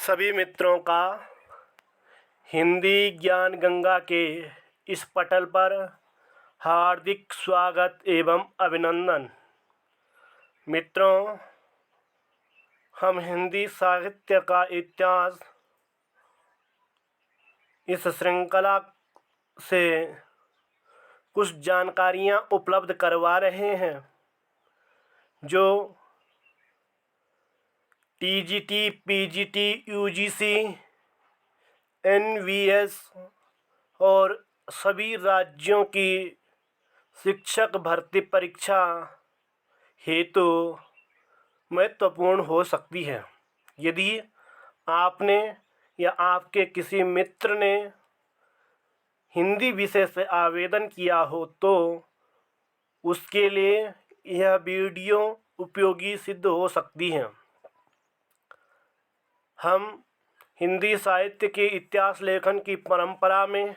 सभी मित्रों का हिंदी ज्ञान गंगा के इस पटल पर हार्दिक स्वागत एवं अभिनंदन। मित्रों, हम हिंदी साहित्य का इतिहास इस श्रृंखला से कुछ जानकारियाँ उपलब्ध करवा रहे हैं जो टीजीटी, पीजीटी, यूजीसी, एनवीएस और सभी राज्यों की शिक्षक भर्ती परीक्षा हेतु महत्वपूर्ण हो सकती है। यदि आपने या आपके किसी मित्र ने हिंदी विषय से आवेदन किया हो तो उसके लिए यह वीडियो उपयोगी सिद्ध हो सकती है। हम हिंदी साहित्य के इतिहास लेखन की परंपरा में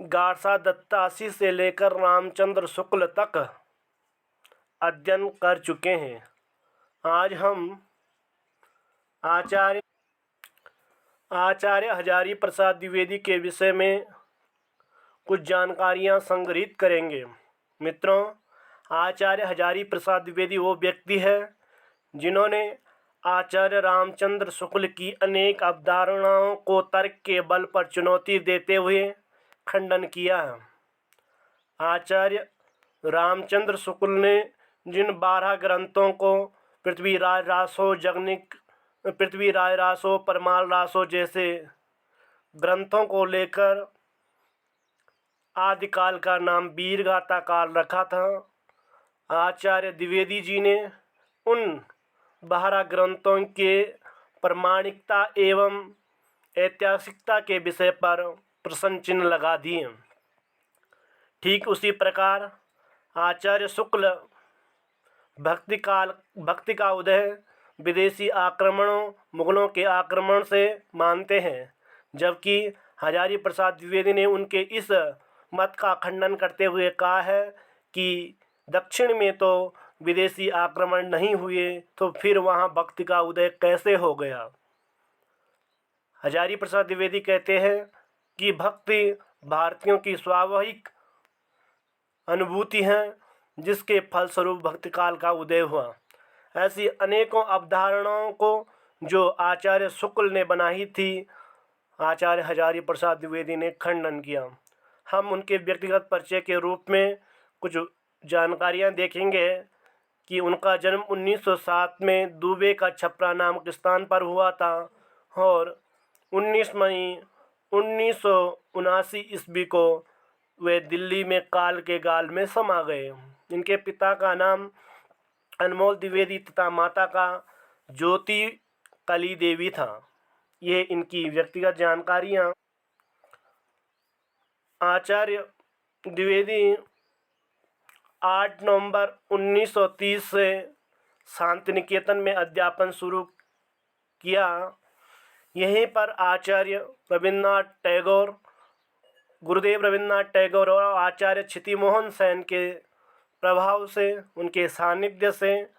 गारसा दत्तासी से लेकर रामचंद्र शुक्ल तक अध्ययन कर चुके हैं। आज हम आचार्य हजारी प्रसाद द्विवेदी के विषय में कुछ जानकारियां संग्रहित करेंगे। मित्रों, आचार्य हजारी प्रसाद द्विवेदी वो व्यक्ति है जिन्होंने आचार्य रामचंद्र शुक्ल की अनेक अवधारणाओं को तर्क के बल पर चुनौती देते हुए खंडन किया है। आचार्य रामचंद्र शुक्ल ने जिन 12 ग्रंथों को पृथ्वीराज रासो, परमाल रासो जैसे ग्रंथों को लेकर आदिकाल का नाम वीरगाथा काल रखा था, आचार्य द्विवेदी जी ने उन 12 ग्रंथों के प्रामाणिकता एवं ऐतिहासिकता के विषय पर प्रश्न चिन्ह लगा दिए। ठीक उसी प्रकार आचार्य शुक्ल भक्ति का उदय विदेशी आक्रमणों, मुगलों के आक्रमण से मानते हैं, जबकि हजारी प्रसाद द्विवेदी ने उनके इस मत का खंडन करते हुए कहा है कि दक्षिण में तो विदेशी आक्रमण नहीं हुए तो फिर वहाँ भक्ति का उदय कैसे हो गया। हजारी प्रसाद द्विवेदी कहते हैं कि भक्ति भारतीयों की स्वाभाविक अनुभूति है जिसके फलस्वरूप भक्ति काल का उदय हुआ। ऐसी अनेकों अवधारणाओं को जो आचार्य शुक्ल ने बनाई थी, आचार्य हजारी प्रसाद द्विवेदी ने खंडन किया। हम उनके व्यक्तिगत परिचय के रूप में कुछ जानकारियां देखेंगे कि उनका जन्म 1907 में दुबे का छपरा नामक स्थान पर हुआ था और 19 मई 1979 ईस्वी को वे दिल्ली में काल के गाल में समा गए। इनके पिता का नाम अनमोल द्विवेदी तथा माता का ज्योति कली देवी था। ये इनकी व्यक्तिगत जानकारियाँ। आचार्य द्विवेदी 8 नवंबर 1930 से शांति निकेतन में अध्यापन शुरू किया। यहीं पर आचार्य रविन्द्रनाथ टैगोर, गुरुदेव रविन्द्रनाथ टैगोर और आचार्य क्षितिमोहन सेन के प्रभाव से, उनके सानिध्य से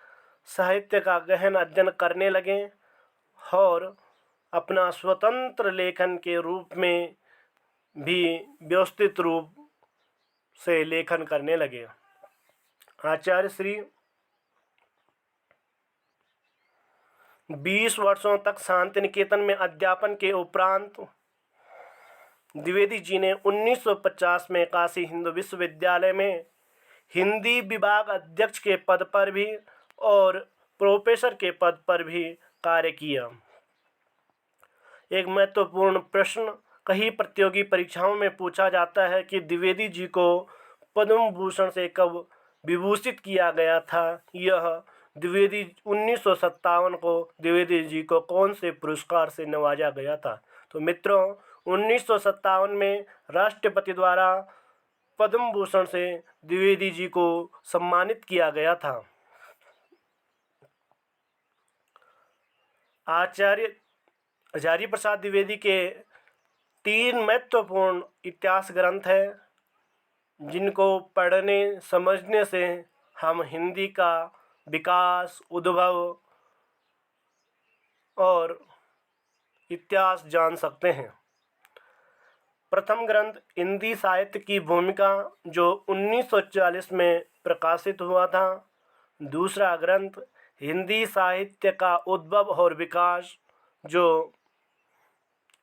साहित्य का गहन अध्ययन करने लगे और अपना स्वतंत्र लेखन के रूप में भी व्यवस्थित रूप से लेखन करने लगे। आचार्य श्री 20 वर्षों तक शांति निकेतन में अध्यापन के उपरांत द्विवेदी जी ने 1950 में काशी हिंदू विश्वविद्यालय में हिंदी विभाग अध्यक्ष के पद पर भी और प्रोफेसर के पद पर भी कार्य किया। एक महत्वपूर्ण प्रश्न कई प्रतियोगी परीक्षाओं में पूछा जाता है कि द्विवेदी जी को पद्म भूषण से कब विभूषित किया गया था। यह द्विवेदी 1957 को द्विवेदी जी को कौन से पुरस्कार से नवाजा गया था। तो मित्रों, 1957 में राष्ट्रपति द्वारा पद्म भूषण से द्विवेदी जी को सम्मानित किया गया था। आचार्य हजारी प्रसाद द्विवेदी के 3 महत्वपूर्ण इतिहास ग्रंथ हैं जिनको पढ़ने समझने से हम हिंदी का विकास, उद्भव और इतिहास जान सकते हैं। प्रथम ग्रंथ हिंदी साहित्य की भूमिका जो 1940 में प्रकाशित हुआ था। दूसरा ग्रंथ हिंदी साहित्य का उद्भव और विकास जो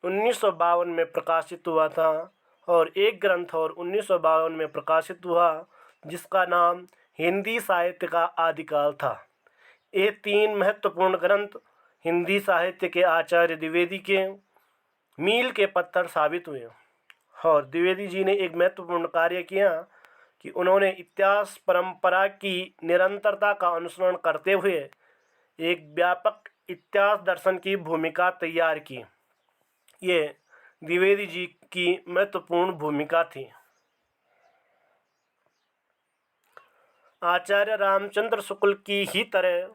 1952 में प्रकाशित हुआ था। और एक ग्रंथ और 1952 में प्रकाशित हुआ जिसका नाम हिंदी साहित्य का आदिकाल था। ये तीन महत्वपूर्ण ग्रंथ हिंदी साहित्य के आचार्य द्विवेदी के मील के पत्थर साबित हुए। और द्विवेदी जी ने एक महत्वपूर्ण कार्य किया कि उन्होंने इतिहास परंपरा की निरंतरता का अनुसरण करते हुए एक व्यापक इतिहास दर्शन की भूमिका तैयार की। ये द्विवेदी जी की महत्वपूर्ण भूमिका थी। आचार्य रामचंद्र शुक्ल की ही तरह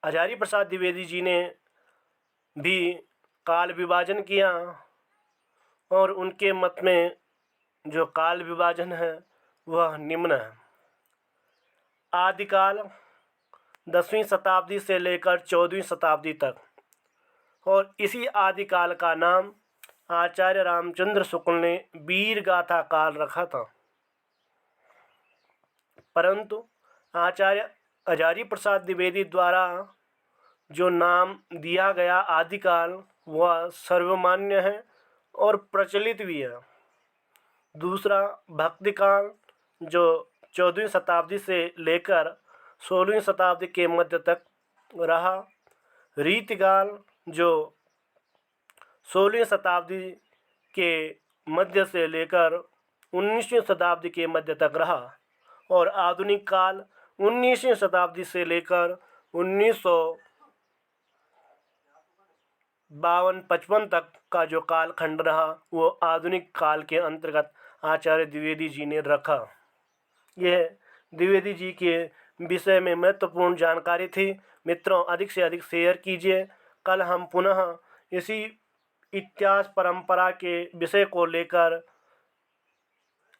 हजारी प्रसाद द्विवेदी जी ने भी काल विभाजन किया और उनके मत में जो काल विभाजन है वह निम्न है। आदिकाल 10वीं शताब्दी से लेकर 14वीं शताब्दी तक, और इसी आदिकाल का नाम आचार्य रामचंद्र शुक्ल ने वीर गाथा काल रखा था। परंतु आचार्य हजारी प्रसाद द्विवेदी द्वारा जो नाम दिया गया आदिकाल वह सर्वमान्य है और प्रचलित भी है। दूसरा भक्तिकाल जो 14वीं शताब्दी से लेकर 16वीं शताब्दी के मध्य तक रहा। रीतिकाल जो 16वीं शताब्दी के मध्य से लेकर 19वीं शताब्दी के मध्य तक रहा। और आधुनिक काल 19वीं शताब्दी से लेकर 1952-55 तक का जो कालखंड रहा वो आधुनिक काल के अंतर्गत आचार्य द्विवेदी जी ने रखा। यह द्विवेदी जी के विषय में महत्वपूर्ण जानकारी थी। मित्रों, अधिक से अधिक शेयर कीजिए। कल हम पुनः इसी इतिहास परंपरा के विषय को लेकर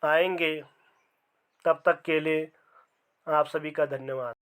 आएंगे। तब तक के लिए आप सभी का धन्यवाद।